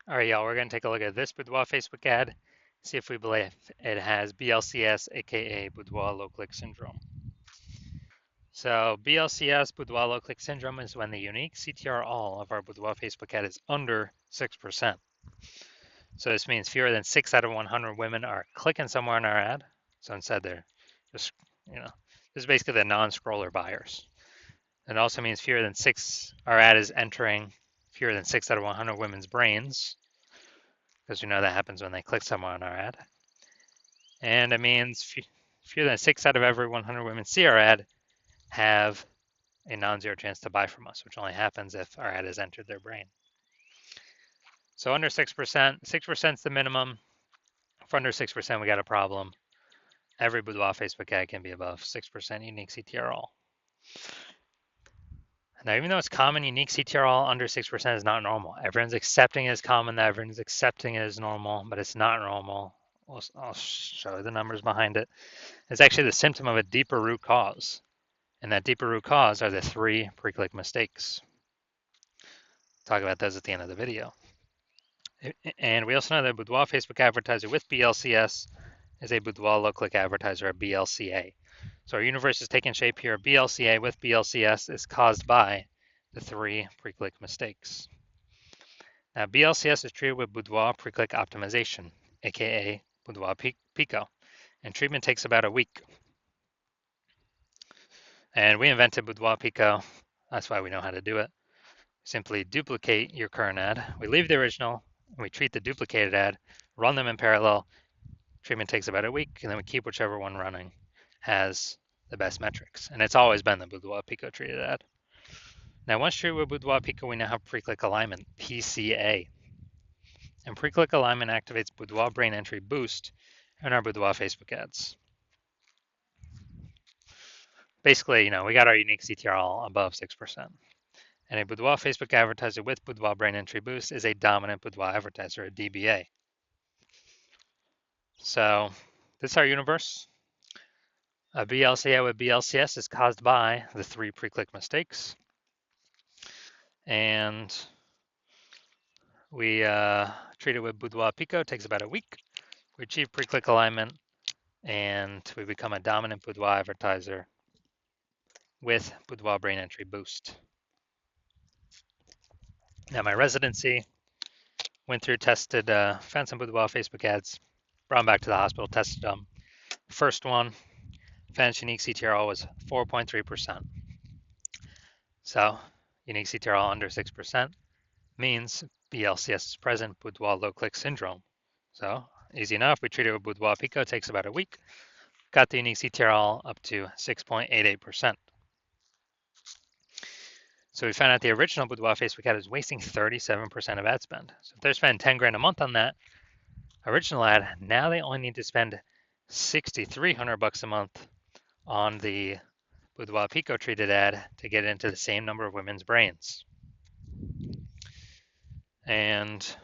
All right, y'all, we're going to take a look at this Boudoir Facebook ad, see if we believe it has BLCS, aka Boudoir low click syndrome. So BLCS, Boudoir low click syndrome, is when the unique CTR all of our Boudoir Facebook ad is under 6%. So this means fewer than 6 out of 100 women are clicking somewhere on our ad. So instead they're just, this is basically the non-scroller buyers. It also means fewer than 6, our ad is entering fewer than 6 out of 100 women's brains, because we know that happens when they click somewhere on our ad. And it means fewer than 6 out of every 100 women see our ad have a non-zero chance to buy from us, which only happens if our ad has entered their brain. So under 6%, 6% is the minimum. If under 6%, we got a problem. Every Boudoir Facebook ad can be above 6% unique CTR all. Now, even though it's common, unique CTR all under 6% is not normal. Everyone's accepting it as common, that everyone's accepting it as normal, but it's not normal. I'll show you the numbers behind it. It's actually the symptom of a deeper root cause. And that deeper root cause are the 3 pre-click mistakes. Talk about those at the end of the video. And we also know that Boudoir Facebook advertiser with BLCS is a Boudoir low-click advertiser, a BLCA. So our universe is taking shape here. BLCA with BLCS is caused by the 3 pre-click mistakes. Now, BLCS is treated with Boudoir pre-click optimization, aka Boudoir Pico, and treatment takes about a week. And we invented Boudoir Pico. That's why we know how to do it. Simply duplicate your current ad. We leave the original, and we treat the duplicated ad, run them in parallel. Treatment takes about a week, and then we keep whichever one running has the best metrics. And it's always been the Boudoir Pico treated ad. Now, once treated with Boudoir Pico, we now have pre-click alignment, PCA. And pre-click alignment activates Boudoir brain entry boost in our Boudoir Facebook ads. Basically, we got our unique CTR all above 6%. And a Boudoir Facebook advertiser with Boudoir brain entry boost is a dominant Boudoir advertiser, a DBA. So this is our universe. A BLCA with BLCS is caused by the 3 pre-click mistakes. And we treat it with Boudoir Pico. It takes about a week. We achieve pre-click alignment, and we become a dominant Boudoir advertiser with Boudoir brain entry boost. Now, my residency went through, tested, found some Boudoir Facebook ads, brought them back to the hospital, tested them. First one, found unique CTRL was 4.3%. So, unique CTRL under 6% means BLCS is present, Boudoir low click syndrome. So, easy enough. We treat it with Boudoir Pico, it takes about a week. Got the unique CTRL up to 6.88%. So we found out the original Boudoir Facebook ad is wasting 37% of ad spend. So if they're spending 10 grand a month on that original ad, now they only need to spend $6,300 a month on the Boudoir Pico treated ad to get into the same number of women's brains. And so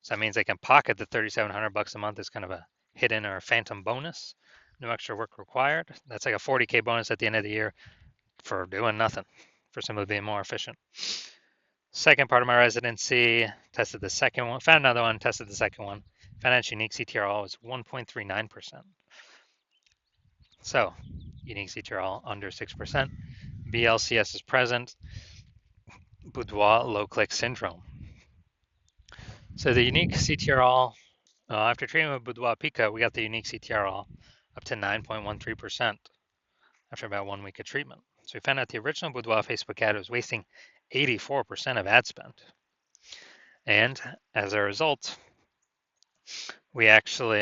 that means they can pocket the $3,700 a month as kind of a hidden or phantom bonus. No extra work required. That's like a 40K bonus at the end of the year for doing nothing, for simply being more efficient. Second part of my residency, tested the second one, found another one, tested the second one. Found out unique CTRL was 1.39%. So, unique CTRL under 6%. BLCS is present. Boudoir low click syndrome. So the unique CTRL, after treating with Boudoir Pico, we got the unique CTRL up to 9.13% after about 1 week of treatment. So we found out the original Boudoir Facebook ad was wasting 84% of ad spend. And as a result, we're actually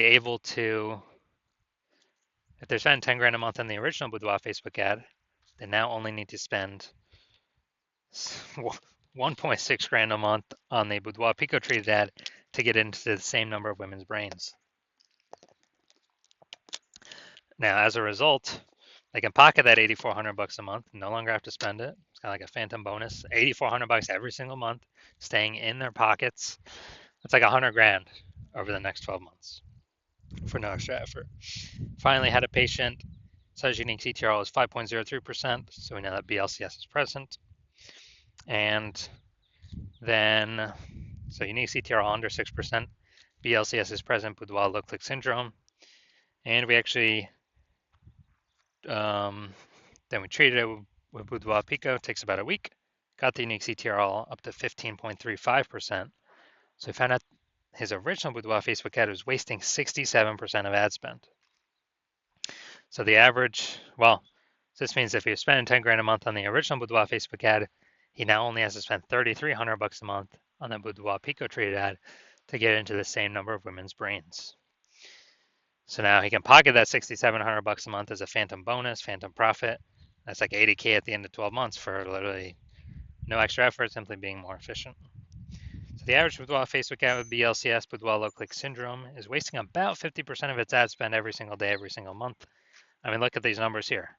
able to, if they're spending 10 grand a month on the original Boudoir Facebook ad, they now only need to spend 1.6 grand a month on the Boudoir Pico treated ad to get into the same number of women's brains. Now, as a result, they can pocket that $8,400 a month, no longer have to spend it. It's kind of like a phantom bonus, $8,400 every single month, staying in their pockets. That's like 100 grand over the next 12 months for no extra effort. Finally, had a patient, says unique CTRL is 5.03%, so we know that BLCS is present. And then, so unique CTRL under 6%, BLCS is present, Boudoir low click syndrome, and we actually, then we treated it with Boudoir Pico, takes about a week, got the unique CTRL up to 15.35%. So we found out his original Boudoir Facebook ad was wasting 67% of ad spend. So the average, well, this means if he was spending 10 grand a month on the original Boudoir Facebook ad, he now only has to spend 3,300 bucks a month on the Boudoir Pico treated ad to get into the same number of women's brains. So now he can pocket that 6,700 bucks a month as a phantom bonus, phantom profit. That's like 80K at the end of 12 months for literally no extra effort, simply being more efficient. So the average Boudoir Facebook ad with BLCS, Boudoir low click syndrome, is wasting about 50% of its ad spend every single day, every single month. I mean, look at these numbers here.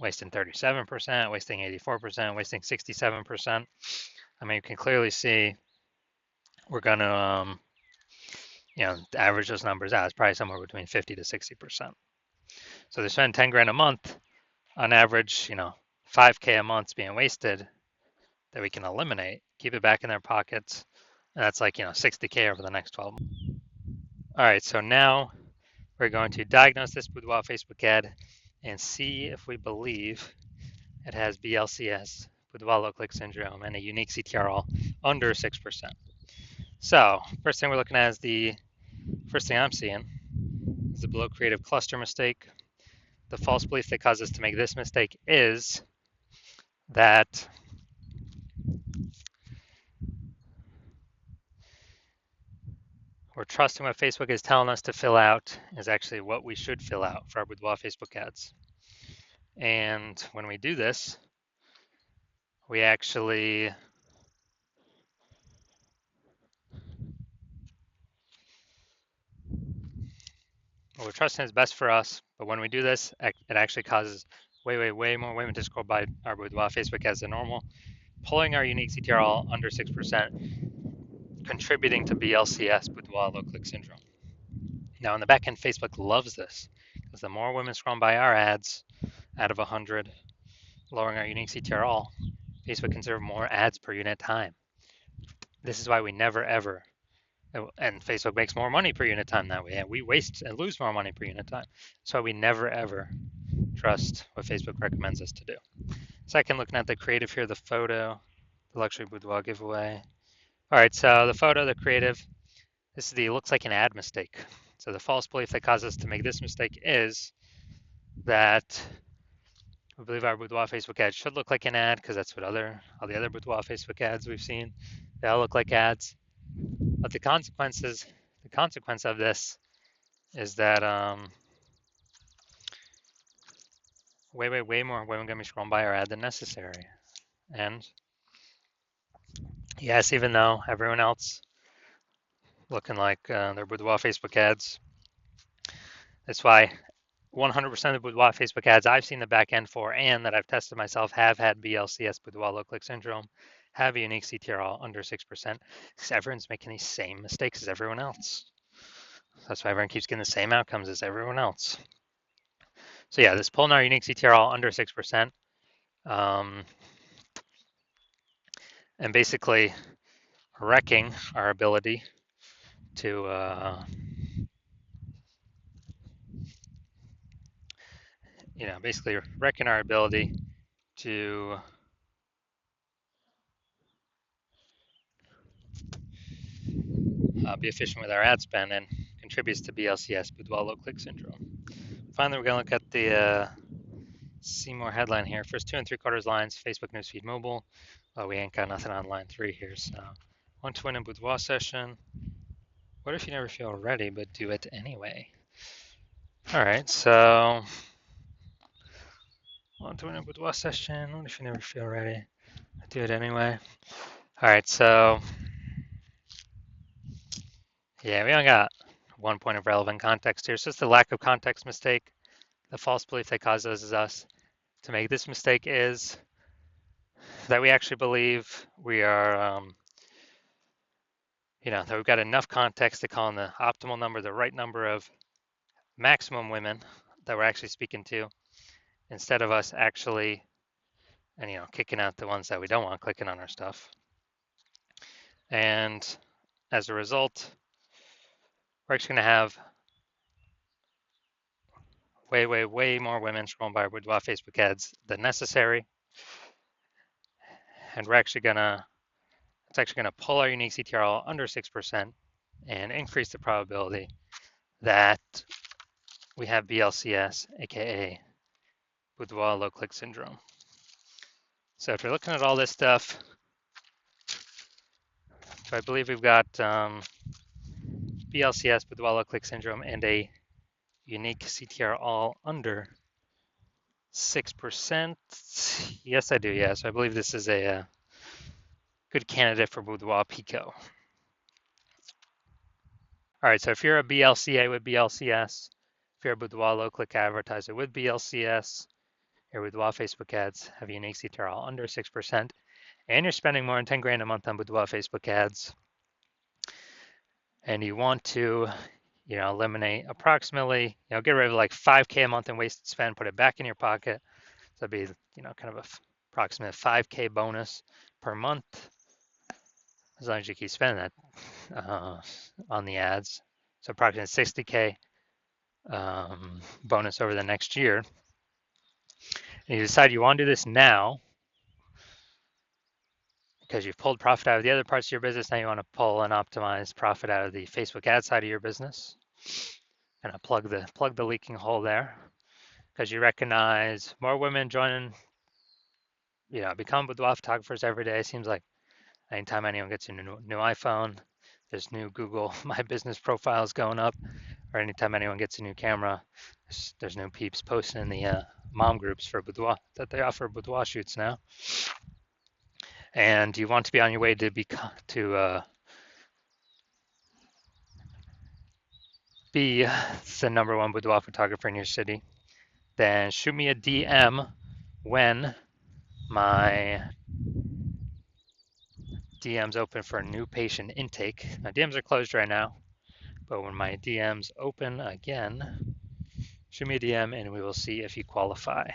Wasting 37%, wasting 84%, wasting 67%. I mean, you can clearly see we're going to, average those numbers out. It's probably somewhere between 50 to 60%. So they spend 10 grand a month on average, 5K a month's being wasted that we can eliminate, keep it back in their pockets. And that's like, 60K over the next 12 months. All right, so now we're going to diagnose this Boudoir Facebook ad and see if we believe it has BLCS, Boudoir low click syndrome, and a unique CTRL under 6%. So first thing we're looking at is the first thing I'm seeing is the below creative cluster mistake. The false belief that caused us to make this mistake is that we're trusting what Facebook is telling us to fill out is actually what we should fill out for our Boudoir Facebook ads. And when we do this, we actually we're trusting is best for us, but when we do this, it actually causes way more women to scroll by our Boudoir Facebook ads than normal, pulling our unique CTRL under 6%, contributing to BLCS, Boudoir low click syndrome. Now, in the back end, Facebook loves this because the more women scroll by our ads out of 100, lowering our unique CTRL, Facebook can serve more ads per unit time. This is why we never ever, and Facebook makes more money per unit time that way, and we waste and lose more money per unit time. That's why we never ever trust what Facebook recommends us to do. Second, looking at the creative here, the photo, the luxury boudoir giveaway. All right, so the photo, the creative, this is the looks like an ad mistake. So the false belief that caused us to make this mistake is that we believe our boudoir Facebook ad should look like an ad because that's what all the other boudoir Facebook ads we've seen, they all look like ads. But the consequence of this is that way more women gonna be scrolling by our ad than necessary. And yes, even though everyone else looking like their boudoir Facebook ads, that's why 100% of the boudoir Facebook ads I've seen the back end for and that I've tested myself have had BLCS, boudoir low click syndrome, have a unique CTRL under 6%, because everyone's making these same mistakes as everyone else. That's why everyone keeps getting the same outcomes as everyone else. So yeah, this pulling our unique CTRL under 6%, and basically wrecking our ability to basically wrecking our ability to be efficient with our ad spend and contributes to BLCS, boudoir low click syndrome. Finally, we're going to look at the see more headline here. First 2 3/4 lines, Facebook newsfeed mobile. Well, we ain't got nothing on line 3 here, so want to win a boudoir session. What if you never feel ready but do it anyway? All right, so want to win a boudoir session. What if you never feel ready? Do it anyway. All right, so yeah, we only got 1 point of relevant context here. So it's the lack of context mistake. The false belief that causes us to make this mistake is that we actually believe we are, that we've got enough context to call in the optimal number, the right number of maximum women that we're actually speaking to, instead of us actually, and kicking out the ones that we don't want clicking on our stuff. And as a result, we're actually going to have way more women scrolling by our Boudoir Facebook ads than necessary. And it's actually gonna pull our unique CTRL under 6% and increase the probability that we have BLCS, aka Boudoir low click syndrome. So if you're looking at all this stuff, so I believe we've got BLCS, Boudoir low click syndrome, and a unique CTR all under 6%. Yes, I do. Yeah, so I believe this is a good candidate for Boudoir Pico. All right, so if you're a BLCA with BLCS, if you're a Boudoir low-click advertiser with BLCS, your Boudoir Facebook ads have a unique CTR all under 6%, and you're spending more than 10 grand a month on Boudoir Facebook ads, and you want to, eliminate approximately, get rid of like 5K a month in wasted spend, put it back in your pocket. So that'd be, kind of a approximate 5K bonus per month, as long as you keep spending that on the ads. So approximately 60K bonus over the next year. And you decide you want to do this now because you've pulled profit out of the other parts of your business. Now you want to pull and optimize profit out of the Facebook ad side of your business. Kind of plug the leaking hole there, because you recognize more women joining, become boudoir photographers every day. It seems like anytime anyone gets a new iPhone, there's new Google My Business profiles going up, or anytime anyone gets a new camera, there's new peeps posting in the mom groups for boudoir that they offer boudoir shoots now. And you want to be on your way to be the number one boudoir photographer in your city, then shoot me a DM when my DM's open for a new patient intake. My DMs are closed right now, but when my DM's open again, shoot me a DM and we will see if you qualify.